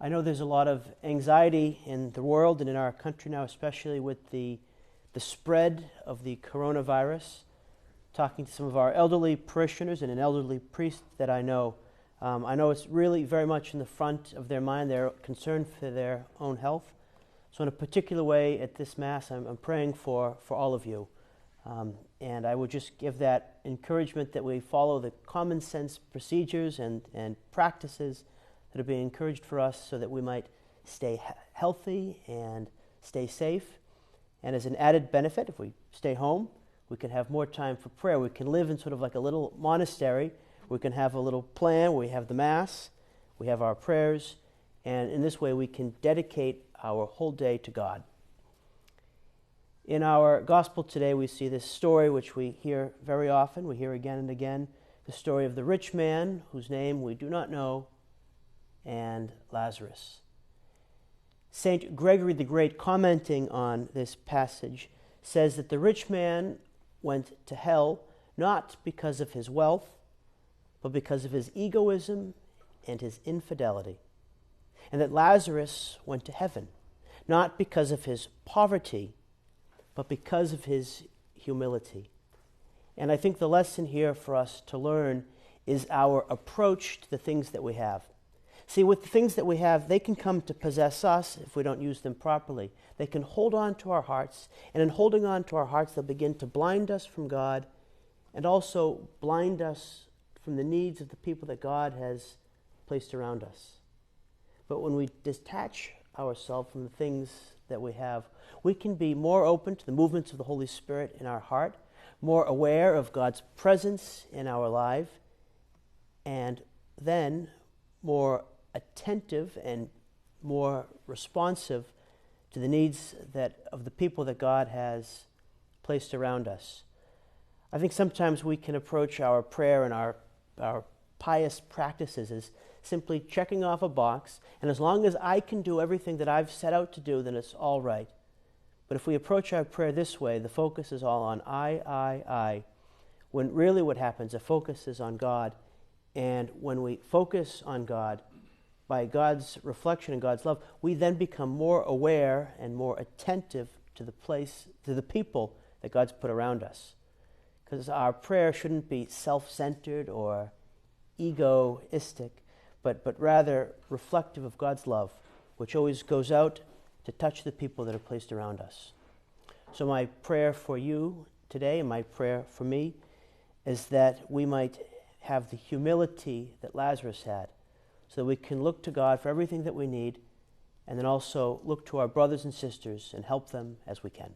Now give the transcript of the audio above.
I know there's a lot of anxiety in the world and in our country now, especially with the spread of the coronavirus. Talking to some of our elderly parishioners and an elderly priest that I know it's really very much in the front of their mind. They're concerned for their own health. So in a particular way at this Mass, I'm praying for all of you. And I would just give that encouragement that we follow the common sense procedures and practices that are being encouraged for us so that we might stay healthy and stay safe. And as an added benefit, if we stay home, we can have more time for prayer. We can live in sort of like a little monastery. We can have a little plan. We have the Mass. We have our prayers. And in this way, we can dedicate our whole day to God. In our gospel today, we see this story which we hear very often. We hear again and again the story of the rich man whose name we do not know, and Lazarus. St. Gregory the Great, commenting on this passage, says that the rich man went to hell not because of his wealth, but because of his egoism and his infidelity. And that Lazarus went to heaven not because of his poverty, but because of his humility. And I think the lesson here for us to learn is our approach to the things that we have. See, with the things that we have, they can come to possess us if we don't use them properly. They can hold on to our hearts, and in holding on to our hearts, they'll begin to blind us from God and also blind us from the needs of the people that God has placed around us. But when we detach ourselves from the things that we have, we can be more open to the movements of the Holy Spirit in our heart, more aware of God's presence in our life, and then more attentive and more responsive to the needs of the people that God has placed around us. I think sometimes we can approach our prayer and our pious practices as simply checking off a box, and as long as I can do everything that I've set out to do, then it's all right. But if we approach our prayer this way, the focus is all on I, when really what happens, the focus is on God. And when we focus on God, by God's reflection and God's love, we then become more aware and more attentive to the people that God's put around us. Because our prayer shouldn't be self-centered or egoistic, but rather reflective of God's love, which always goes out to touch the people that are placed around us. So my prayer for you today, and my prayer for me, is that we might have the humility that Lazarus had, so that we can look to God for everything that we need, and then also look to our brothers and sisters and help them as we can.